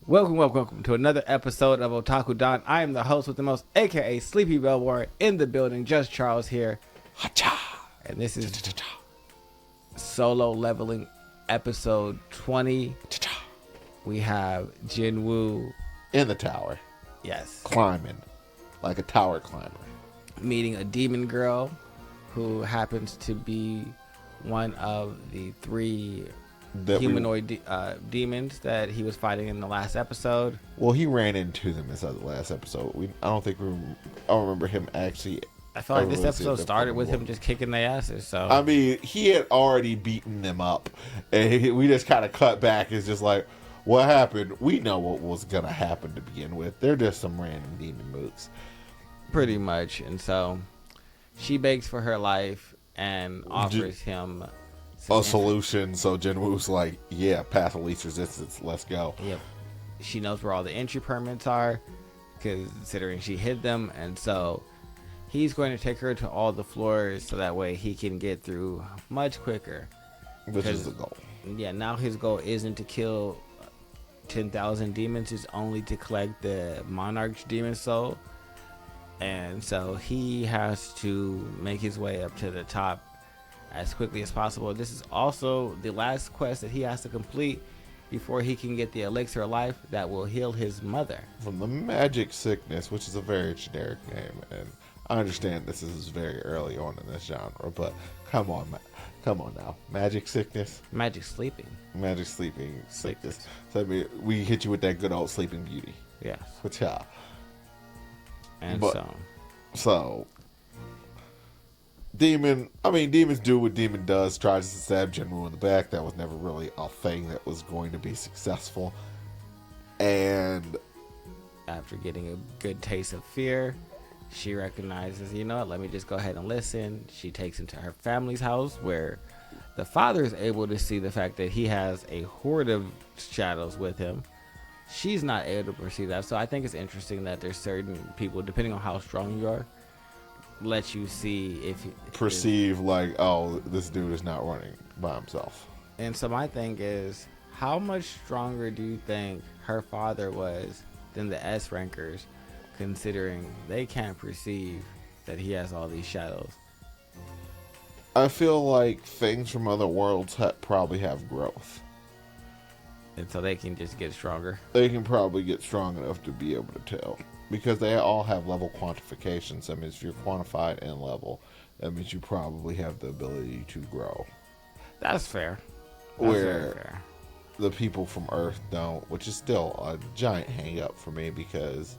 Welcome to another episode of Otaku Don. I am the host with the most, aka Sleepy Bellboy, in the building. Just Charles here. And this is Solo Leveling episode 20. We have Jinwoo in the tower. Yes. Climbing. Like a tower climber. Meeting a demon girl who happens to be one of the three humanoid demons that he was fighting in the last episode. Well, he ran into them inside the last episode. I don't remember him actually. I feel like this episode started with him just kicking their asses. So I mean, he had already beaten them up, and we just kind of cut back. It's just like, what happened? We know what was gonna happen to begin with. They're just some random demon mooks, pretty much. And so she begs for her life and offers him a solution. So Jinwoo's like, yeah, path of least resistance, let's go. Yep. She knows where all the entry permits are, considering she hid them, and so he's going to take her to all the floors so that way he can get through much quicker. Which is the goal. Yeah, now his goal isn't to kill 10,000 demons, it's only to collect the Monarch's demon soul. And so he has to make his way up to the top as quickly as possible. This is also the last quest that he has to complete before he can get the elixir of life that will heal his mother from the magic sickness, which is a very generic name. And I understand this is very early on in this genre, but come on now, magic sickness, magic sleeping sickness. So I mean, we hit you with that good old Sleeping Beauty. Yes. Which yeah. And so demons do what demon does, tries to stab Jinwoo in the back. That was never really a thing that was going to be successful. And after getting a good taste of fear, she recognizes, you know what, let me just go ahead and listen. She takes him to her family's house where the father is able to see the fact that he has a horde of shadows with him. She's not able to perceive that. So I think it's interesting that there's certain people, depending on how strong you are, let you see if perceive like, oh, this dude is not running by himself. And so my thing is, how much stronger do you think her father was than the S rankers, considering they can't perceive that he has all these shadows? I feel like things from other worlds probably have growth. And so they can just get stronger. They can probably get strong enough to be able to tell. Because they all have level quantifications. That means if you're quantified in level, that means you probably have the ability to grow. That's fair. Where fair. The people from Earth don't, which is still a giant hang up for me because,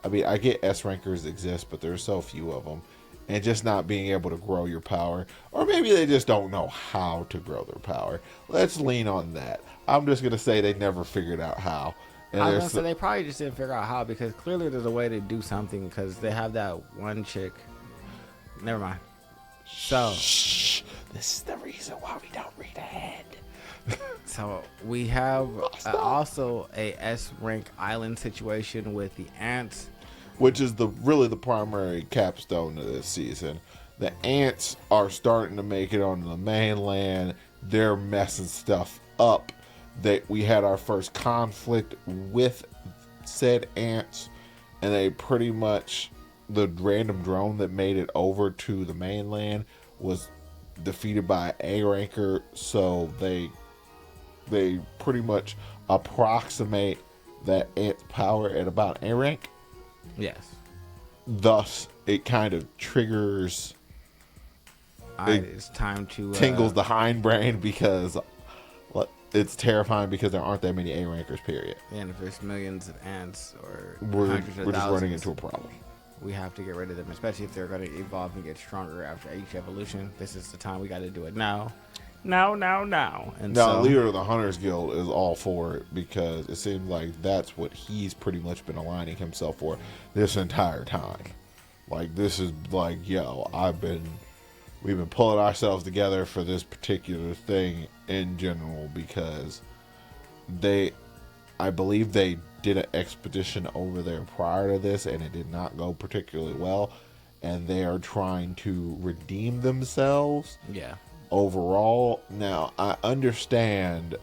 I mean, I get S rankers exist, but there's so few of them. And just not being able to grow your power. Or maybe they just don't know how to grow their power. Let's lean on that. I'm just going to say they never figured out how. And I was going to say they probably just didn't figure out how, because clearly there's a way to do something, because they have that one chick. Never mind. So shh. This is the reason why we don't read ahead. So we have also a S rank island situation with the ants, which is really the primary capstone of this season. The ants are starting to make it onto the mainland. They're messing stuff up. We had our first conflict with said ants, and they pretty much, the random drone that made it over to the mainland was defeated by an A ranker, so they pretty much approximate that ant's power at about A rank. Yes. Thus, it kind of triggers. It's time to tingles the hindbrain because it's terrifying because there aren't that many A rankers. Period. And if there's millions of ants or we're hundreds of just thousands, running into a problem. We have to get rid of them, especially if they're going to evolve and get stronger after each evolution. This is the time we got to do it now. And now, leader of the Hunters Guild is all for it because it seems like that's what he's pretty much been aligning himself for this entire time. Like, this is like, yo, we've been pulling ourselves together for this particular thing in general because I believe they did an expedition over there prior to this and it did not go particularly well, and they are trying to redeem themselves. Yeah. Overall, now I understand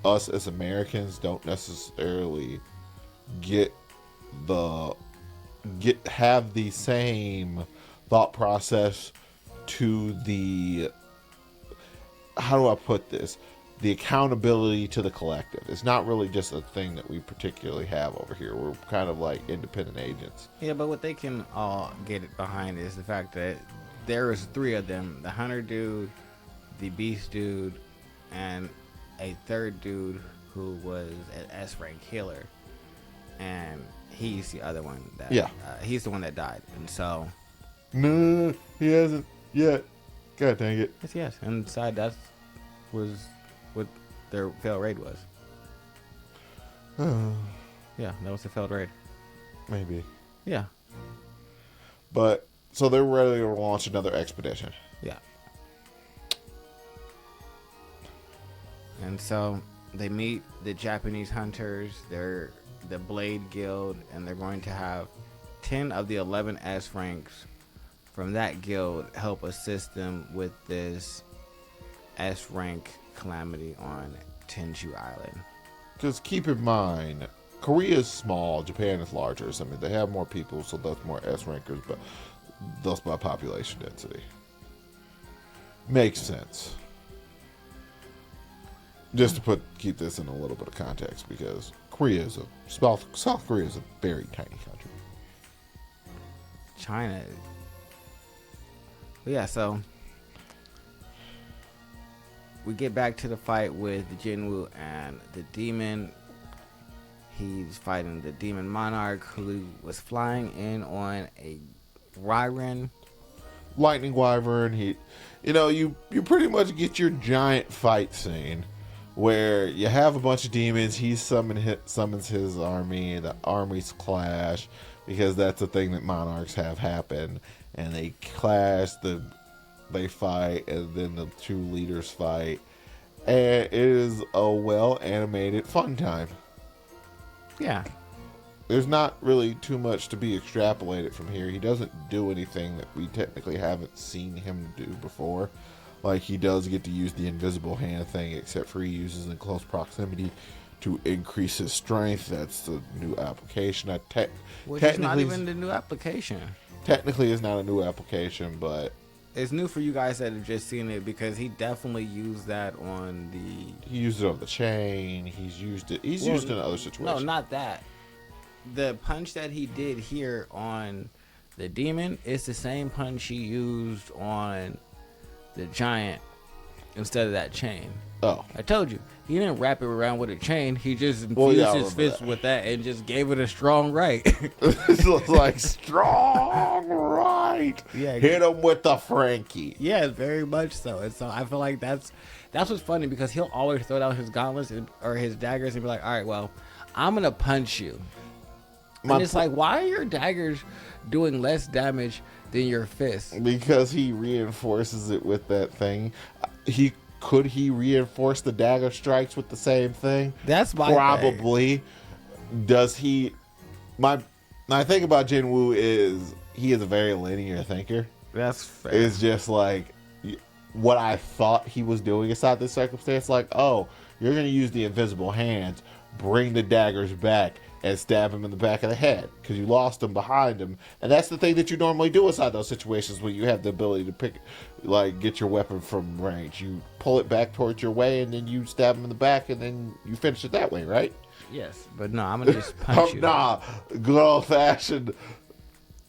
us as Americans don't necessarily get have the same thought process to the, how do I put this, the accountability to the collective. It's not really just a thing that we particularly have over here. We're kind of like independent agents. Yeah, but what they can all get behind is the fact that there was 3 of them: the hunter dude, the beast dude, and a third dude who was an S rank healer, and he's the other one that he's the one that died. And so no, he hasn't yet. God dang it. yes, inside that was what their failed raid was. Yeah, that was a failed raid. Maybe. Yeah. But so they're ready to launch another expedition. Yeah. And so they meet the Japanese hunters. They're the Blade Guild, and they're going to have 10 of the 11 S ranks from that guild help assist them with this S rank calamity on Tenchu Island. Because keep in mind, Korea is small, Japan is larger. So, I mean, they have more people, so that's more S rankers, but that's by population density. Makes sense. Just to keep this in a little bit of context, because South Korea is a very tiny country. China. Yeah, so we get back to the fight with Jinwoo and the demon. He's fighting the demon monarch who was flying in on a Wyvern. Lightning Wyvern. You pretty much get your giant fight scene where you have a bunch of demons. He summons his army. The armies clash because that's a thing that monarchs have happen. And they clash. They fight, and then the 2 leaders fight. And it is a well animated fun time. Yeah. There's not really too much to be extrapolated from here. He doesn't do anything that we technically haven't seen him do before. Like, he does get to use the invisible hand thing, except for he uses in close proximity to increase his strength. That's the new application. Which is not even the new application. Technically, it's not a new application, but it's new for you guys that have just seen it, because he definitely used that on the... He used it on the chain. He's used it in other situations. No, not that. The punch that he did here on the demon is the same punch he used on the giant instead of that chain. Oh. I told you. He didn't wrap it around with a chain. He just infused his fist with that and just gave it a strong right. It's like, strong right. Yeah. Hit him with the Frankie. Yeah, very much so. And so I feel like that's what's funny, because he'll always throw down his gauntlets or his daggers and be like, all right, well, I'm going to punch you. And it's like, why are your daggers doing less damage than your fists? Because he reinforces it with that thing. Could he reinforce the dagger strikes with the same thing? That's my probably. Thing. Does he? My thing about Jinwoo is he is a very linear thinker. That's fair. It's just like what I thought he was doing inside this circumstance. Like, oh, you're going to use the invisible hands, bring the daggers back, and stab him in the back of the head because you lost him behind him. And that's the thing that you normally do inside those situations when you have the ability to get your weapon from range. You pull it back towards your way, and then you stab him in the back, and then you finish it that way, right? Yes, but no, I'm going to just punch you. Nah, good old-fashioned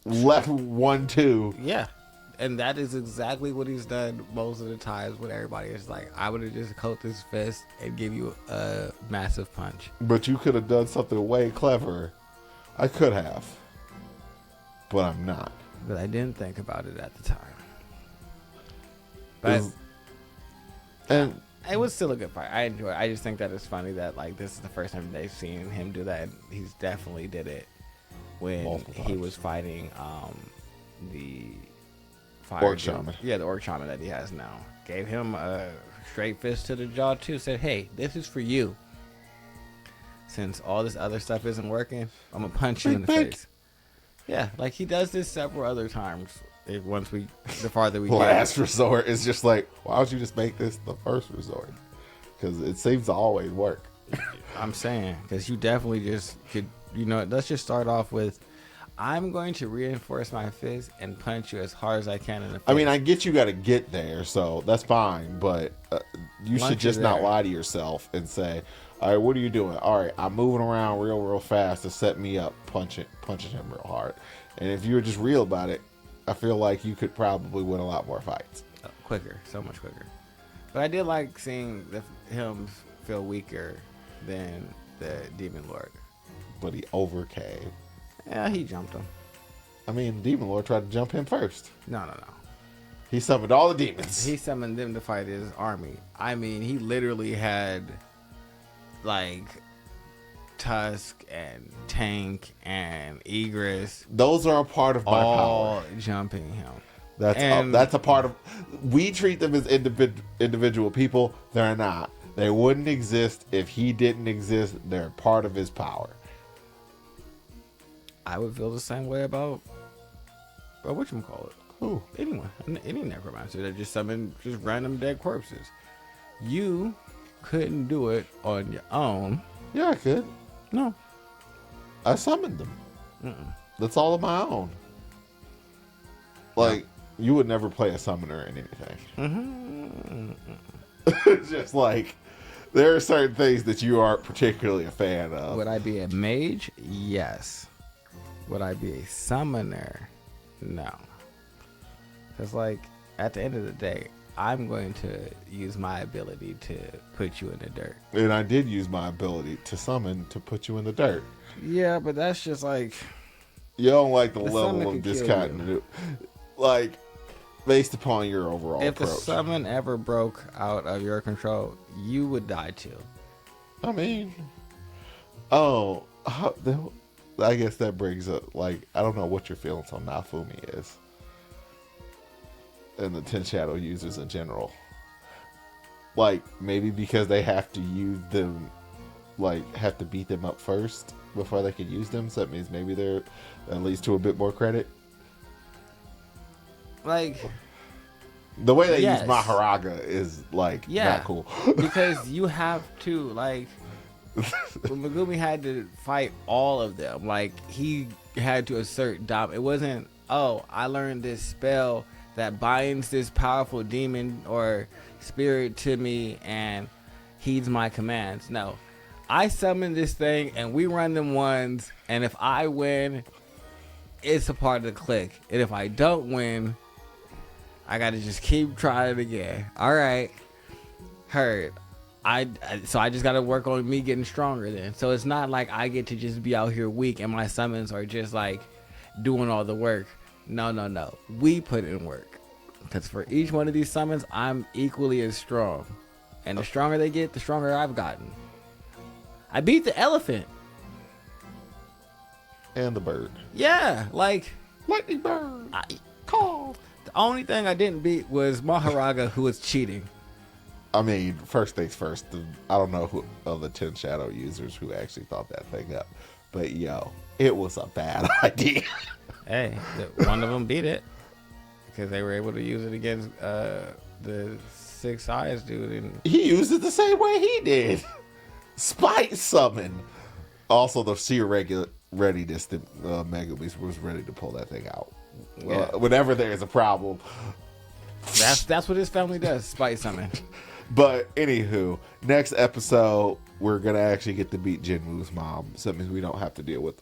left 1-2. Yeah. And that is exactly what he's done most of the times when everybody is like, I would have just coat this fist and give you a massive punch. But you could have done something way clever. I could have. But I'm not. But I didn't think about it at the time. But and it was still a good fight. I enjoy it. I just think that it's funny that like this is the first time they've seen him do that. And he's definitely did it when he was fighting the Orc Shaman. Yeah, the Orc Shaman that he has now. Gave him a straight fist to the jaw too. Said, hey, this is for you. Since all this other stuff isn't working, I'm going to punch you in the face. Yeah, like he does this several other times. The farther we get. Last resort is just like, why don't you just make this the first resort? because it seems to always work. I'm saying, because you definitely just could, let's just start off with, I'm going to reinforce my fist and punch you as hard as I can in the face. I mean, I get you got to get there, so that's fine, but you should just not lie to yourself and say, all right, what are you doing? All right, I'm moving around real fast to set me up, punching him real hard. And if you were just real about it, I feel like you could probably win a lot more fights. Quicker, so much quicker. But I did like seeing him feel weaker than the Demon Lord. But he overcame. Yeah, he jumped him. I mean, Demon Lord tried to jump him first. No. He summoned all the demons. He summoned them to fight his army. I mean, he literally had, like, Tusk and Tank and Egress. Those are a part of my all power. Jumping him. That's a part of... We treat them as individual people. They're not. They wouldn't exist if he didn't exist. They're part of his power. I would feel the same way about whatchamacallit. Who? Anyone. Any necromancer that just summoned just random dead corpses. You couldn't do it on your own. Yeah, I could. No. I summoned them. Mm-mm. That's all of my own. Like, you would never play a summoner in anything. Mm-hmm. Just like, there are certain things that you aren't particularly a fan of. Would I be a mage? Yes. Would I be a summoner? No. Because, like, at the end of the day, I'm going to use my ability to put you in the dirt. And I did use my ability to summon to put you in the dirt. Yeah, but that's just like... You don't like the level of discontinuity. Like, based upon your overall approach. If the summon ever broke out of your control, you would die too. I mean... I guess that brings up, like, I don't know what your feelings on Nafumi is. And the 10 Shadow users in general. Like, maybe because they have to use them, like, have to beat them up first before they can use them. So that means maybe they're, that leads to a bit more credit. Like... The way they use Maharaga is, like, not cool. Because you have to, like... when Megumi had to fight all of them, like, he had to assert it wasn't, I learned this spell that binds this powerful demon or spirit to me and heeds my commands. No, I summon this thing and we run them ones, and if I win, it's a part of the clique, and if I don't win, I gotta just keep trying again. All right, heard. So I just got to work on me getting stronger then. So it's not like I get to just be out here weak and my summons are just like doing all the work. No. We put in work. Because for each one of these summons, I'm equally as strong. And the stronger they get, the stronger I've gotten. I beat the elephant. And the bird. Yeah, like... Lightning bird. Call. The only thing I didn't beat was Maharaga, who was cheating. I mean, first things first, I don't know who of the 10 Shadow users who actually thought that thing up. But, it was a bad idea. Hey, one of them beat it. Because they were able to use it against the 6 Eyes dude. And he used it the same way he did. Spite summon. Also, the sheer readiness that Megumi was ready to pull that thing out. Yeah. Whenever there's a problem. That's what his family does, spite summon. But anywho, next episode we're gonna actually get to beat Jinwoo's mom. So that means we don't have to deal with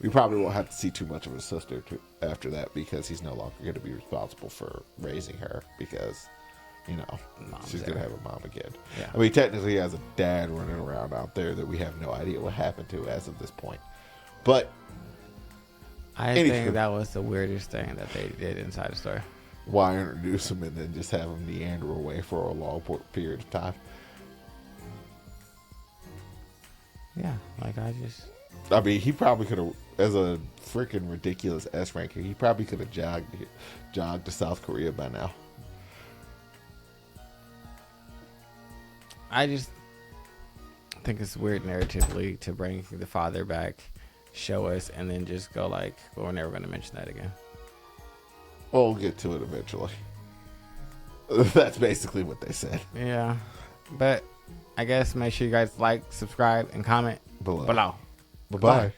we probably won't have to see too much of his sister after that, because he's no longer gonna be responsible for raising her, because Mom's she's gonna have a mom again. Yeah. I mean, technically he has a dad running around out there that we have no idea what happened to as of this point. But I think that was the weirdest thing that they did inside the story. Why introduce him and then just have him meander away for a long period of time? Yeah, like I mean, he probably could have, as a freaking ridiculous S ranker, he probably could have jogged to South Korea by now. I just think it's weird narratively to bring the father back, show us, and then just go like, well, we're never going to mention that again. We'll get to it eventually. That's basically what they said. Yeah, but I guess make sure you guys like, subscribe, and comment Below. below. Bye.